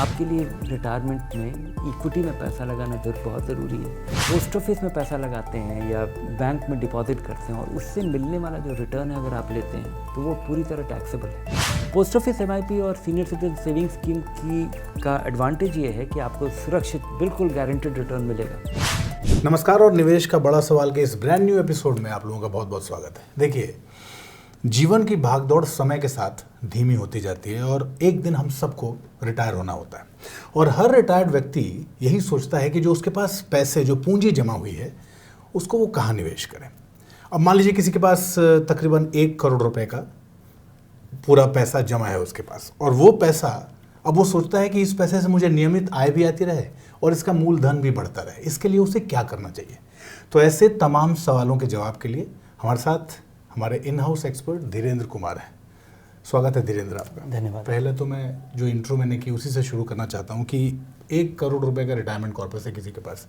आपके लिए रिटायरमेंट में इक्विटी में पैसा लगाना बहुत ज़रूरी है। पोस्ट ऑफिस में पैसा लगाते हैं या बैंक में डिपॉजिट करते हैं और उससे मिलने वाला जो रिटर्न है अगर आप लेते हैं तो वो पूरी तरह टैक्सेबल है। पोस्ट ऑफिस एमआईपी और सीनियर सिटीजन सेविंग स्कीम का एडवांटेज ये है कि आपको सुरक्षित बिल्कुल गारंटेड रिटर्न मिलेगा। नमस्कार और निवेश का बड़ा सवाल के इस ब्रांड न्यू एपिसोड में आप लोगों का बहुत बहुत स्वागत है। देखिए, जीवन की भागदौड़ समय के साथ धीमी होती जाती है और एक दिन हम सबको रिटायर होना होता है और हर रिटायर्ड व्यक्ति यही सोचता है कि जो उसके पास पैसे, जो पूंजी जमा हुई है, उसको वो कहाँ निवेश करें। अब मान लीजिए किसी के पास तकरीबन 1 करोड़ रुपए का पूरा पैसा जमा है उसके पास और वो पैसा अब वो सोचता है कि इस पैसे से मुझे नियमित आय भी आती रहे और इसका मूलधन भी बढ़ता रहे। इसके लिए उसे क्या करना चाहिए? तो ऐसे तमाम सवालों के जवाब के लिए हमारे साथ हमारे in house expert Dhirendra Kumar हैं। स्वागत है धीरेन्द्र आपका। धन्यवाद। पहले तो मैं जो इंट्रो मैंने की उसी से शुरू करना चाहता हूँ कि 1 करोड़ रुपए का रिटायरमेंट कॉर्पस है किसी के पास,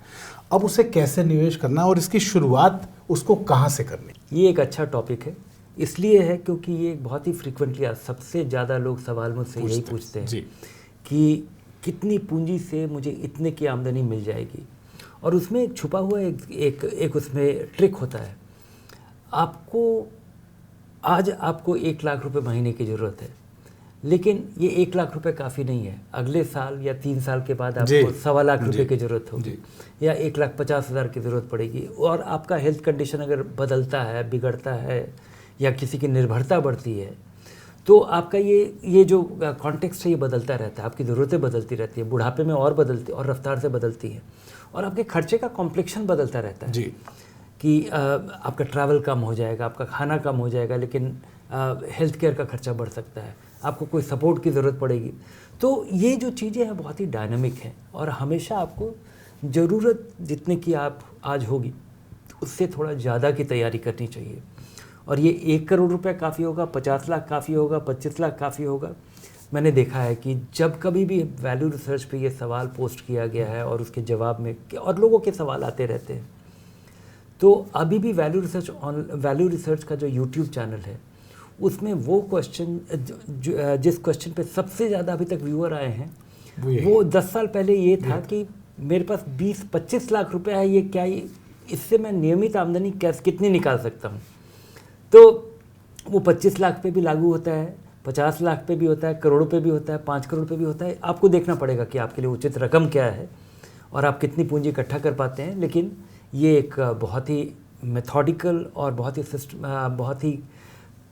अब उसे कैसे निवेश करना और इसकी शुरुआत उसको कहाँ से करनी? ये एक अच्छा टॉपिक है, इसलिए है क्योंकि ये बहुत ही फ्रीक्वेंटली सबसे ज़्यादा लोग सवाल मुझसे यही पूछते हैं कि कितनी पूंजी से मुझे इतने की आमदनी मिल जाएगी। और उसमें एक छुपा हुआ एक उसमें ट्रिक होता है। आज आपको 1 लाख रुपए महीने की ज़रूरत है, लेकिन ये 1 लाख रुपए काफ़ी नहीं है। अगले साल या 3 साल के बाद आपको 1.25 लाख रुपए की ज़रूरत होगी या 1,50,000 की ज़रूरत पड़ेगी। और आपका हेल्थ कंडीशन अगर बदलता है, बिगड़ता है या किसी की निर्भरता बढ़ती है तो आपका ये जो कॉन्टेक्स्ट है ये बदलता रहता है। आपकी ज़रूरतें बदलती रहती है, बुढ़ापे में और बदलती और रफ्तार से बदलती है और आपके खर्चे का कॉम्प्लेक्शन बदलता रहता है जी। कि आपका ट्रैवल कम हो जाएगा, आपका खाना कम हो जाएगा, लेकिन हेल्थ केयर का खर्चा बढ़ सकता है, आपको कोई सपोर्ट की ज़रूरत पड़ेगी। तो ये जो चीज़ें हैं बहुत ही डायनामिक हैं और हमेशा आपको ज़रूरत जितने की आप आज होगी उससे थोड़ा ज़्यादा की तैयारी करनी चाहिए। और ये 1 करोड़ रुपए काफ़ी होगा, 50 लाख काफ़ी होगा, 25 लाख काफ़ी होगा। मैंने देखा है कि जब कभी भी वैल्यू रिसर्च पे ये सवाल पोस्ट किया गया है और उसके जवाब में और लोगों के सवाल आते रहते हैं, तो अभी भी वैल्यू रिसर्च का जो यूट्यूब चैनल है उसमें वो क्वेश्चन जिस क्वेश्चन पे सबसे ज़्यादा अभी तक व्यूअर आए हैं वो 10 साल पहले ये था कि मेरे पास 20-25 लाख रुपए है, ये क्या इससे मैं नियमित आमदनी कितनी निकाल सकता हूँ। तो वो 25 लाख पे भी लागू होता है, 50 लाख पे भी होता है, करोड़ पे भी होता है, 5 करोड़ पे भी होता है। आपको देखना पड़ेगा कि आपके लिए उचित रकम क्या है और आप कितनी पूंजी इकट्ठा कर पाते हैं। लेकिन ये एक बहुत ही मेथोडिकल और बहुत ही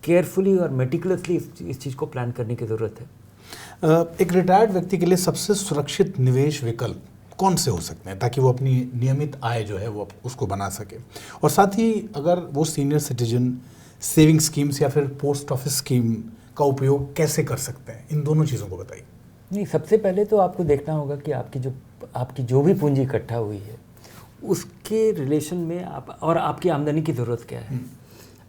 केयरफुली और मेटिकुलसली इस चीज़ को प्लान करने की ज़रूरत है। एक रिटायर्ड व्यक्ति के लिए सबसे सुरक्षित निवेश विकल्प कौन से हो सकते हैं ताकि वो अपनी नियमित आय जो है वो उसको बना सके? और साथ ही अगर वो सीनियर सिटीजन सेविंग स्कीम्स या फिर पोस्ट ऑफिस स्कीम का उपयोग कैसे कर सकते हैं, इन दोनों चीज़ों को बताइए। नहीं, सबसे पहले तो आपको देखना होगा कि आपकी जो भी पूंजी इकट्ठा हुई है उसके रिलेशन में आपकी आमदनी की ज़रूरत क्या है।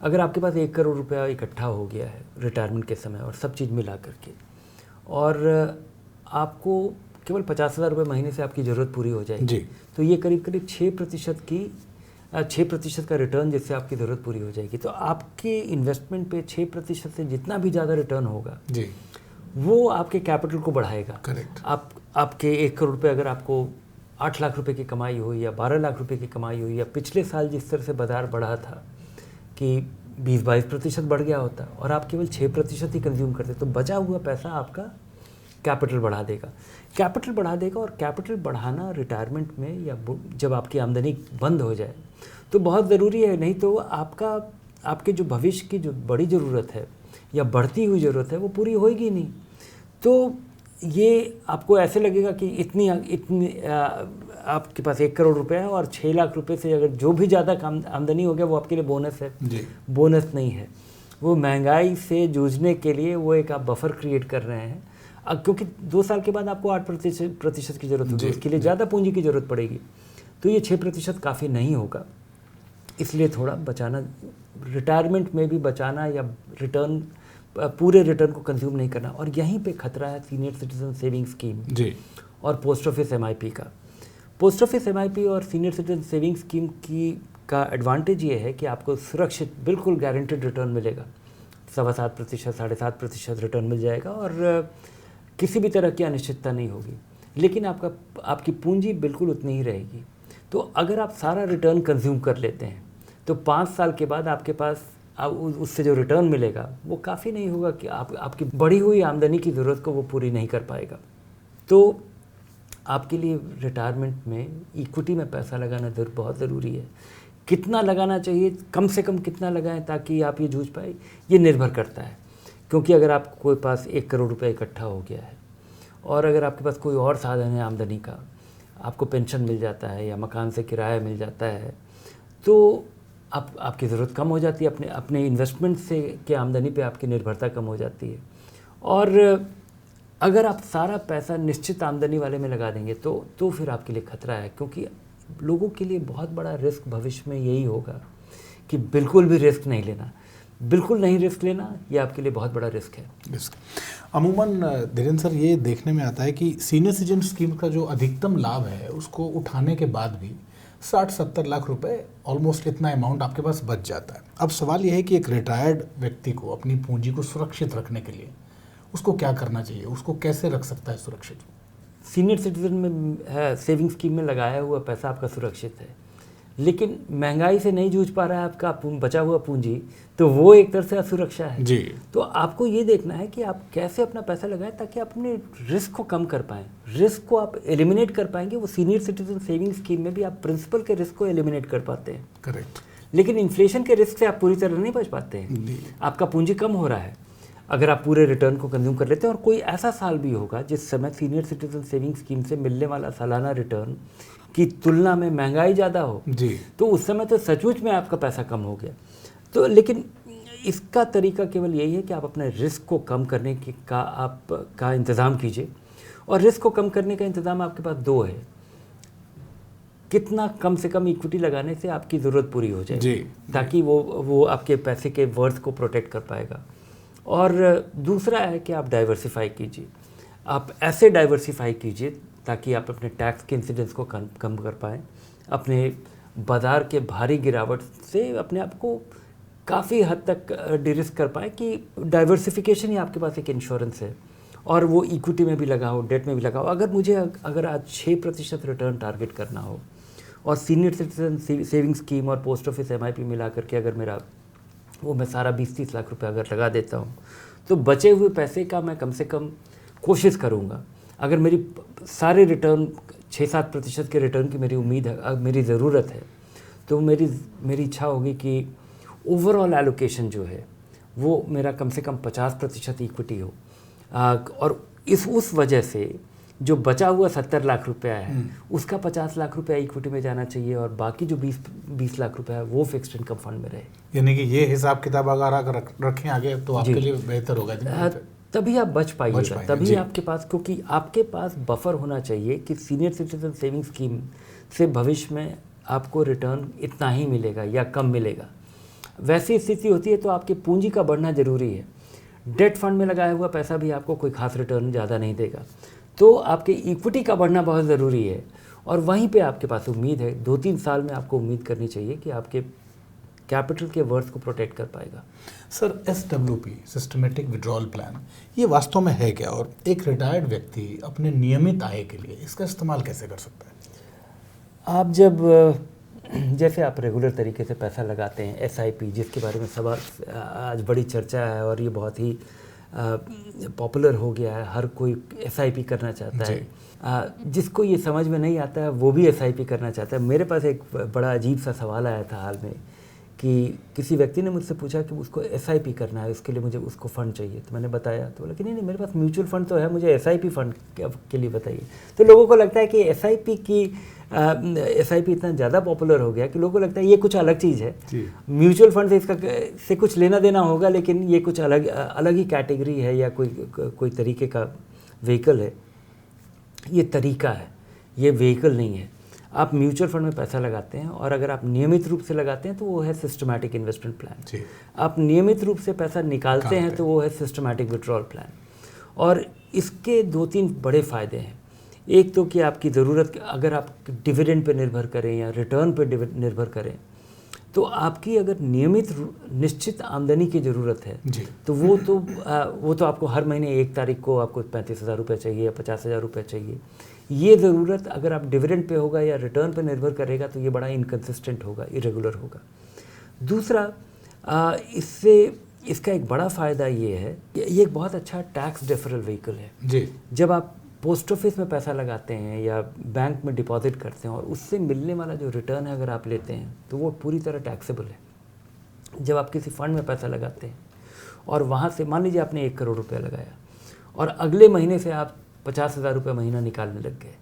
अगर आपके पास 1 करोड़ रुपया इकट्ठा हो गया है रिटायरमेंट के समय और सब चीज़ मिला करके और आपको केवल 50,000 रुपये महीने से आपकी ज़रूरत पूरी हो जाएगी तो ये करीब 6% का रिटर्न जिससे आपकी ज़रूरत पूरी हो जाएगी। तो आपके इन्वेस्टमेंट पे 6% से जितना भी ज़्यादा रिटर्न होगा वो आपके कैपिटल को बढ़ाएगा। करेक्ट। आपके 1 करोड़ रुपये अगर आपको 8 लाख रुपए की कमाई हुई या 12 लाख रुपए की कमाई हुई या पिछले साल जिस तरह से बाजार बढ़ा था कि 20-22% बढ़ गया होता और आप केवल 6% ही कंज्यूम करते तो बचा हुआ पैसा आपका कैपिटल बढ़ा देगा। और कैपिटल बढ़ाना रिटायरमेंट में या जब आपकी आमदनी बंद हो जाए तो बहुत ज़रूरी है। नहीं तो आपके जो भविष्य की जो बड़ी ज़रूरत है या बढ़ती हुई ज़रूरत है वो पूरी होएगी नहीं। तो ये आपको ऐसे लगेगा कि इतनी आपके पास 1 करोड़ रुपए है और 6 लाख रुपए से अगर जो भी ज़्यादा आमदनी हो गया वो आपके लिए बोनस है। बोनस नहीं है, वो महंगाई से जूझने के लिए वो एक आप बफर क्रिएट कर रहे हैं। क्योंकि 2 साल के बाद आपको 8% की ज़रूरत होगी, उसके लिए ज़्यादा पूंजी की ज़रूरत पड़ेगी। तो ये 6% काफ़ी नहीं होगा, इसलिए थोड़ा बचाना, रिटायरमेंट में भी बचाना या पूरे रिटर्न को कंज्यूम नहीं करना। और यहीं पे खतरा है सीनियर सिटीजन सेविंग स्कीम और पोस्ट ऑफिस एमआईपी का। पोस्ट ऑफिस एमआईपी और सीनियर सिटीजन सेविंग स्कीम का एडवांटेज ये है कि आपको सुरक्षित बिल्कुल गारंटेड रिटर्न मिलेगा। 7.25%, 7.5% रिटर्न मिल जाएगा और किसी भी तरह की अनिश्चितता नहीं होगी, लेकिन आपकी पूंजी बिल्कुल उतनी ही रहेगी। तो अगर आप सारा रिटर्न कंज्यूम कर लेते हैं तो 5 साल के बाद आपके पास उससे जो रिटर्न मिलेगा वो काफ़ी नहीं होगा कि आपकी बढ़ी हुई आमदनी की ज़रूरत को वो पूरी नहीं कर पाएगा। तो आपके लिए रिटायरमेंट में इक्विटी में पैसा लगाना बहुत ज़रूरी है। कितना लगाना चाहिए, कम से कम कितना लगाएं ताकि आप ये जूझ पाए, ये निर्भर करता है। क्योंकि अगर आपके पास 1 करोड़ रुपए इकट्ठा हो गया है और अगर आपके पास कोई और साधन है आमदनी का, आपको पेंशन मिल जाता है या मकान से किराया मिल जाता है, तो आपकी ज़रूरत कम हो जाती है, अपने इन्वेस्टमेंट से के आमदनी पे आपकी निर्भरता कम हो जाती है। और अगर आप सारा पैसा निश्चित आमदनी वाले में लगा देंगे तो फिर आपके लिए खतरा है, क्योंकि लोगों के लिए बहुत बड़ा रिस्क भविष्य में यही होगा कि बिल्कुल भी रिस्क नहीं लेना। बिल्कुल नहीं रिस्क लेना, ये आपके लिए बहुत बड़ा रिस्क है। अमूमन धीरेन्द्र सर, ये देखने में आता है कि सीनियर सिटीजन स्कीम का जो अधिकतम लाभ है उसको उठाने के बाद भी 60-70 लाख रुपए ऑलमोस्ट इतना अमाउंट आपके पास बच जाता है। अब सवाल यह है कि एक रिटायर्ड व्यक्ति को अपनी पूंजी को सुरक्षित रखने के लिए उसको क्या करना चाहिए, उसको कैसे रख सकता है सुरक्षित? सीनियर सिटीजन में सेविंग स्कीम में लगाया हुआ पैसा आपका सुरक्षित है, लेकिन महंगाई से नहीं जूझ पा रहा है आपका बचा हुआ पूंजी, तो वो एक तरह से असुरक्षा है जी। तो आपको ये देखना है कि आप कैसे अपना पैसा लगाएं ताकि आप अपने रिस्क को कम कर पाएं, रिस्क को आप एलिमिनेट कर पाएंगे। वो सीनियर सिटीजन सेविंग स्कीम में भी आप प्रिंसिपल के रिस्क को एलिमिनेट कर पाते हैं, करेक्ट, लेकिन इन्फ्लेशन के रिस्क से आप पूरी तरह नहीं बच पाते हैं। आपका पूंजी कम हो रहा है अगर आप पूरे रिटर्न को कंज्यूम कर लेते हैं, और कोई ऐसा साल भी होगा जिस समय सीनियर सिटीजन सेविंग स्कीम से मिलने वाला सालाना रिटर्न की तुलना में महंगाई ज़्यादा हो जी, तो उस समय तो सचमुच में आपका पैसा कम हो गया। तो लेकिन इसका तरीका केवल यही है कि आप अपने रिस्क को कम करने का इंतज़ाम कीजिए, और रिस्क को कम करने का इंतज़ाम आपके पास 2 है। कितना कम से कम इक्विटी लगाने से आपकी ज़रूरत पूरी हो जाए जी, ताकि वो आपके पैसे के वर्थ को प्रोटेक्ट कर पाएगा। और दूसरा है कि आप डाइवर्सिफाई कीजिए, आप ऐसे डाइवर्सिफाई कीजिए ताकि आप अपने टैक्स के इंसिडेंस को कम कर पाएँ, अपने बाज़ार के भारी गिरावट से अपने आप को काफ़ी हद तक डिरिस्क कर पाएँ कि डाइवर्सिफिकेशन ही आपके पास एक इंश्योरेंस है, और वो इक्विटी में भी लगा हो, डेट में भी लगा हो। अगर आज 6% रिटर्न टारगेट करना हो और सीनियर सिटीजन सेविंग स्कीम और पोस्ट ऑफिस MIP मिला करके अगर मैं सारा 20-30 लाख रुपए अगर लगा देता हूँ, तो बचे हुए पैसे का मैं कम से कम कोशिश करूँगा, अगर मेरी सारे रिटर्न 6-7% के रिटर्न की मेरी उम्मीद है, मेरी ज़रूरत है, तो मेरी इच्छा होगी कि ओवरऑल एलोकेशन जो है वो मेरा कम से कम 50% इक्विटी हो, और उस वजह से जो बचा हुआ 70 लाख रुपया है उसका 50 लाख रुपया इक्विटी में जाना चाहिए, और बाकी जो 20 लाख रुपया है वो फिक्स्ड इनकम फंड में रहे। यानी कि ये हिसाब किताब अगर रखें आगे तो आपके लिए बेहतर होगा। तभी आप बच पाइएगा, तभी आपके पास, क्योंकि आपके पास बफर होना चाहिए कि सीनियर सिटीजन सेविंग स्कीम से भविष्य में आपको रिटर्न इतना ही मिलेगा या कम मिलेगा। वैसी स्थिति होती है तो आपकी पूंजी का बढ़ना जरूरी है। डेट फंड में लगाया हुआ पैसा भी आपको कोई खास रिटर्न ज़्यादा नहीं देगा, तो आपके इक्विटी का बढ़ना बहुत ज़रूरी है, और वहीं पे आपके पास उम्मीद है 2-3 साल में आपको उम्मीद करनी चाहिए कि आपके कैपिटल के वर्थ को प्रोटेक्ट कर पाएगा। Sir, SWP systematic withdrawal plan ये वास्तव में है क्या, और एक रिटायर्ड व्यक्ति अपने नियमित आय के लिए इसका इस्तेमाल कैसे कर सकता है? आप जैसे आप रेगुलर तरीके से पैसा लगाते हैं, SIP जिसके बारे में सब आज बड़ी चर्चा है और ये बहुत ही पॉपुलर हो गया है, हर कोई SIP करना चाहता है। जिसको ये समझ में नहीं आता है वो भी SIP करना चाहता है। मेरे पास एक बड़ा अजीब सा सवाल आया था हाल में कि किसी व्यक्ति ने मुझसे पूछा कि उसको SIP करना है, उसके लिए मुझे उसको फ़ंड चाहिए। तो मैंने बताया, तो बोला कि नहीं मेरे पास म्यूचुअल फ़ंड तो है, मुझे SIP फ़ंड के लिए बताइए। तो लोगों को लगता है कि SIP इतना ज़्यादा पॉपुलर हो गया कि लोगों को लगता है ये कुछ अलग चीज़ है, म्यूचुअल फंड से कुछ लेना देना होगा, लेकिन ये कुछ अलग ही कैटेगरी है या कोई तरीके का व्हीकल है। ये तरीका है, ये व्हीकल नहीं है। आप म्यूचुअल फंड में पैसा लगाते हैं, और अगर आप नियमित रूप से लगाते हैं तो वो है सिस्टमैटिक इन्वेस्टमेंट प्लान। आप नियमित रूप से पैसा निकालते हैं तो वो है सिस्टमैटिक विड्रॉल प्लान। और इसके 2-3 बड़े फ़ायदे हैं। एक तो कि आपकी ज़रूरत, अगर आप डिविडेंड पे निर्भर करें या रिटर्न पे निर्भर करें, तो आपकी अगर नियमित निश्चित आमदनी की ज़रूरत है जी, तो वो तो आपको हर महीने 1 तारीख को आपको 35,000 रुपये चाहिए या 50,000 रुपये चाहिए। ये ज़रूरत अगर आप डिविडेंड पे होगा या रिटर्न पे निर्भर करेगा तो ये बड़ा इनकन्सिस्टेंट होगा, इरेगुलर होगा। दूसरा, इसका एक बड़ा फ़ायदा ये है, ये एक बहुत अच्छा टैक्स डेफरल व्हीकल है जी। जब आप पोस्ट ऑफिस में पैसा लगाते हैं या बैंक में डिपॉजिट करते हैं और उससे मिलने वाला जो रिटर्न है अगर आप लेते हैं तो वो पूरी तरह टैक्सेबल है। जब आप किसी फंड में पैसा लगाते हैं और वहाँ से मान लीजिए आपने 1 करोड़ रुपया लगाया और अगले महीने से आप 50,000 रुपये महीना निकालने लग गए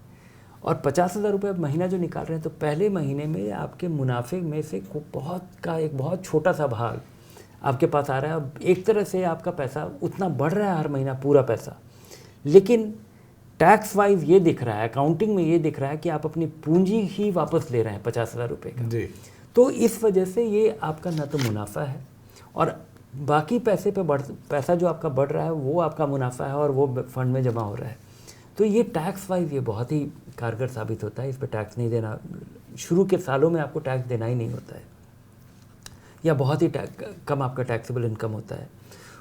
और 50,000 रुपये महीना जो निकाल रहे हैं तो पहले महीने में आपके मुनाफे में से एक बहुत छोटा सा भाग आपके पास आ रहा है। अब एक तरह से आपका पैसा उतना बढ़ रहा है हर महीना पूरा पैसा, लेकिन टैक्स वाइज ये दिख रहा है, अकाउंटिंग में ये दिख रहा है कि आप अपनी पूंजी ही वापस ले रहे हैं 50,000 रुपये का जी। तो इस वजह से ये आपका ना तो मुनाफा है और बाकी पैसा जो आपका बढ़ रहा है वो आपका मुनाफा है और वो फंड में जमा हो रहा है। तो ये टैक्स वाइज ये बहुत ही कारगर साबित होता है। इस पर टैक्स नहीं देना, शुरू के सालों में आपको टैक्स देना ही नहीं होता है या बहुत ही कम आपका टैक्सेबल इनकम होता है।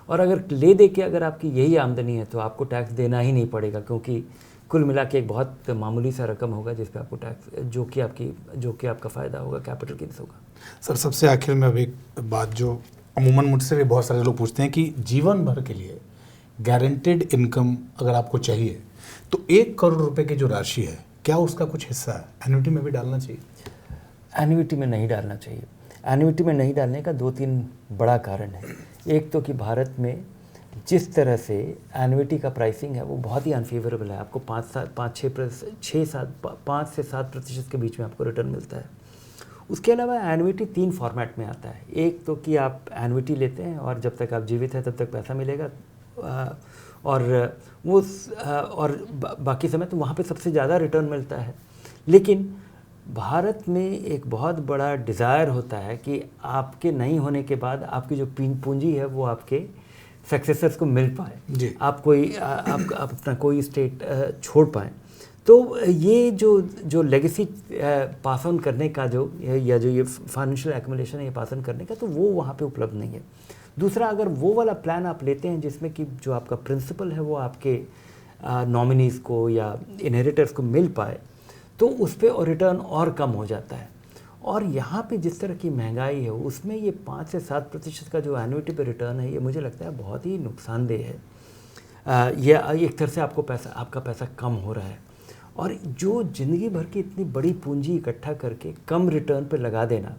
और अगर ले दे के अगर आपकी यही आमदनी है तो आपको टैक्स देना ही नहीं पड़ेगा, क्योंकि कुल मिला के एक बहुत मामूली सा रकम होगा जिस पे आपको टैक्स जो कि आपका फ़ायदा होगा, कैपिटल गेन्स होगा। सर, सबसे आखिर में अब एक बात जो अमूमन मुझसे भी बहुत सारे लोग पूछते हैं कि जीवन भर के लिए गारंटेड इनकम अगर आपको चाहिए तो 1 करोड़ रुपए की जो राशि है क्या उसका कुछ हिस्सा एन्युटी में भी डालना चाहिए? एन्युटी में नहीं डालना चाहिए। एन्युटी में नहीं डालने का 2-3 बड़ा कारण है। एक तो कि भारत में जिस तरह से एन्युटी का प्राइसिंग है वो बहुत ही अनफेवरेबल है। आपको 5 से 7% के बीच में आपको रिटर्न मिलता है। उसके अलावा एन्युटी 3 फॉर्मेट में आता है। एक तो कि आप एन्युटी लेते हैं और जब तक आप जीवित हैं तब तक पैसा मिलेगा और बाकी समय तो वहाँ पे सबसे ज़्यादा रिटर्न मिलता है। लेकिन भारत में एक बहुत बड़ा डिज़ायर होता है कि आपके नहीं होने के बाद आपकी जो पूंजी है वो आपके सक्सेसर्स को मिल पाए, आप अपना कोई स्टेट छोड़ पाएँ। तो ये जो लेगेसी पास ऑन करने का जो ये फाइनेंशियल एक्युमुलेशन है ये पास ऑन करने का, तो वो वहाँ पे उपलब्ध नहीं है। दूसरा, अगर वो वाला प्लान आप लेते हैं जिसमें कि जो आपका प्रिंसिपल है वो आपके नॉमिनीज़ को या इनहेरिटर्स को मिल पाए तो उस पर रिटर्न और कम हो जाता है। और यहाँ पे जिस तरह की महंगाई है उसमें ये 5 से 7% का जो एन्युटी पे रिटर्न है ये मुझे लगता है बहुत ही नुकसानदेह है। ये एक तरह से आपका पैसा कम हो रहा है और जो ज़िंदगी भर की इतनी बड़ी पूंजी इकट्ठा करके कम रिटर्न पे लगा देना,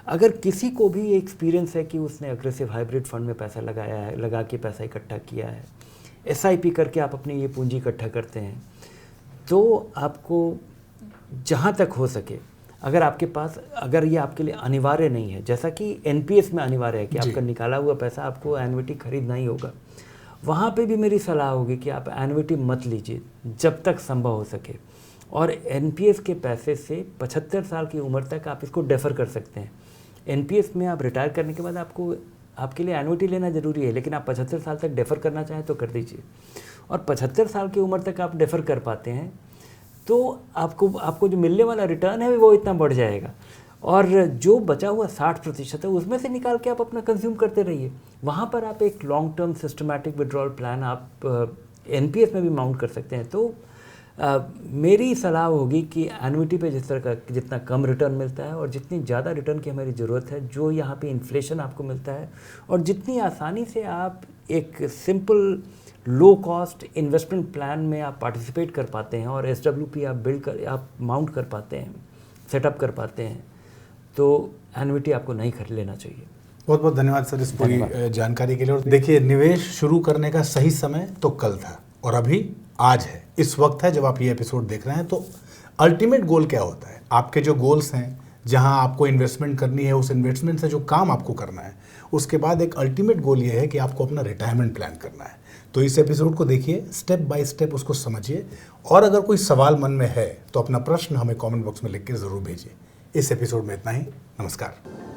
अगर किसी को भी एक्सपीरियंस है कि उसने अग्रेसिव हाइब्रिड फंड में पैसा लगाया है, लगा के पैसा इकट्ठा किया है, SIP करके आप अपनी ये पूंजी इकट्ठा करते हैं, तो आपको जहाँ तक हो सके अगर ये आपके लिए अनिवार्य नहीं है, जैसा कि NPS में अनिवार्य है कि आपका निकाला हुआ पैसा आपको एन्युटी खरीदना ही होगा, वहाँ पे भी मेरी सलाह होगी कि आप एन्युटी मत लीजिए जब तक संभव हो सके। और NPS के पैसे से 75 साल की उम्र तक आप इसको डेफर कर सकते हैं। NPS में आप रिटायर करने के बाद आपके लिए एन्युटी लेना ज़रूरी है, लेकिन आप 75 साल तक डेफर करना चाहें तो कर दीजिए। और 75 साल की उम्र तक आप डेफर कर पाते हैं तो आपको जो मिलने वाला रिटर्न है वो इतना बढ़ जाएगा और जो बचा हुआ 60% है उसमें से निकाल के आप अपना कंज्यूम करते रहिए। वहाँ पर आप एक long term systematic withdrawal plan आप NPS में भी माउंट कर सकते हैं। तो मेरी सलाह होगी कि एन्युटी पे जिस तरह का जितना कम रिटर्न मिलता है और जितनी ज़्यादा रिटर्न की हमारी ज़रूरत है, जो यहाँ पे इन्फ्लेशन आपको मिलता है और जितनी आसानी से आप एक simple low cost investment plan में आप पार्टिसिपेट कर पाते हैं और SWP आप माउंट कर पाते हैं, सेटअप कर पाते हैं, तो एन्युटी आपको नहीं खरीद लेना चाहिए। बहुत बहुत धन्यवाद सर इस पूरी जानकारी के लिए। और देखिए, निवेश शुरू करने का सही समय तो कल था और अभी आज है, इस वक्त है जब आप ये एपिसोड देख रहे हैं। तो अल्टीमेट गोल क्या होता है? आपके जो गोल्स हैं, जहां आपको इन्वेस्टमेंट करनी है, उस इन्वेस्टमेंट से जो काम आपको करना है, उसके बाद एक अल्टीमेट गोल ये है कि आपको अपना रिटायरमेंट प्लान करना है। तो इस एपिसोड को देखिए, स्टेप बाय स्टेप उसको समझिए और अगर कोई सवाल मन में है तो अपना प्रश्न हमें कमेंट बॉक्स में लिख के ज़रूर भेजिए। इस एपिसोड में इतना ही। नमस्कार।